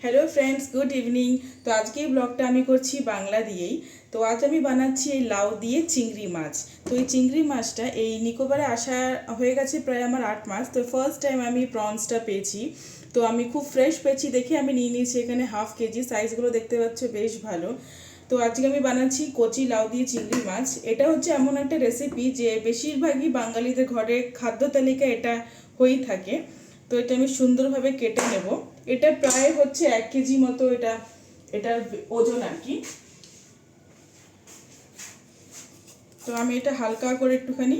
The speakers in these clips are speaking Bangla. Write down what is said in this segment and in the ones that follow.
Hello friends, good evening. তো আজকে এই ব্লগটা আমি করছি বাংলা দিয়েই। তো আজ আমি বানাচ্ছি এই লাউ দিয়ে চিংড়ি মাছ। তো এই চিংড়ি মাছটা এই নিকোবরে আসা হয়ে গেছে প্রায় আমার 8 মাস। তো ফার্স্ট টাইম আমি প্রনসটা পেয়েছি। তো আমি খুব ফ্রেশ পেয়েছি দেখে আমি নিয়ে নিয়েছি এখানে হাফ কেজি। সাইজগুলো দেখতে পাচ্ছ বেশ ভালো। তো আজকে আমি বানাচ্ছি কচি লাউ দিয়ে চিংড়ি মাছ। এটা হচ্ছে এমন একটা রেসিপি যে বেশিরভাগই বাঙালিদের ঘরে খাদ্য তালিকায় এটা হয়েই থাকে। তো এটা আমি সুন্দরভাবে কেটে নেব। এটা প্রায় হচ্ছে 1 কেজি মতো, এটার ওজন আর কি। তো আমি এটা হালকা করে একটুখানি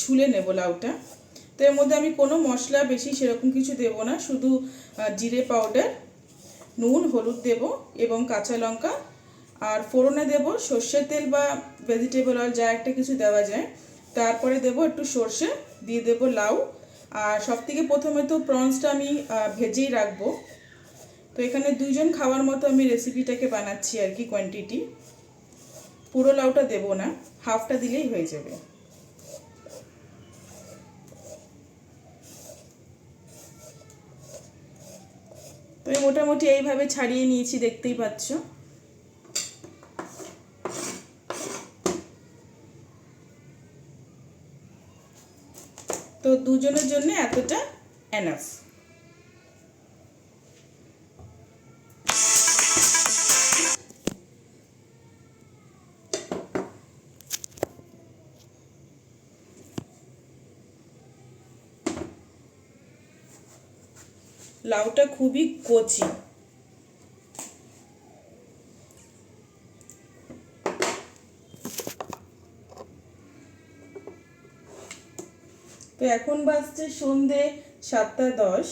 ছুলে নেব লাউটা। তো এর মধ্যে আমি কোনো মশলা বেশি সেরকম কিছু দেব না, শুধু জিরে পাউডার, নুন, হলুদ দেব এবং কাঁচা লঙ্কা। আর ফোড়নে দেব সর্ষের তেল বা ভেজিটেবল অয়েল, যা একটা কিছু দেওয়া যায়। তারপরে দেব একটু সর্ষে, দিয়ে দেব লাউ। আর সবথেকে প্রথমে তো প্রনসটা আমি ভেজেই রাখবো। তো এখানে 2 জন খাওয়ার মতো আমি রেসিপিটাকে বানাচ্ছি আর কি, কোয়ান্টিটি। পুরো লাউটা দেব না, হাফটা দিলেই হয়ে যাবে। তো আমি মোটামুটি এইভাবে ছাড়িয়ে নিয়েছি, দেখতেই পাচ্ছ। তো 2 জনের জন্য এতটা এনাফ। লাউটা খুবই কচি। তো এখন বাজছে সন্ধে 7টা 10।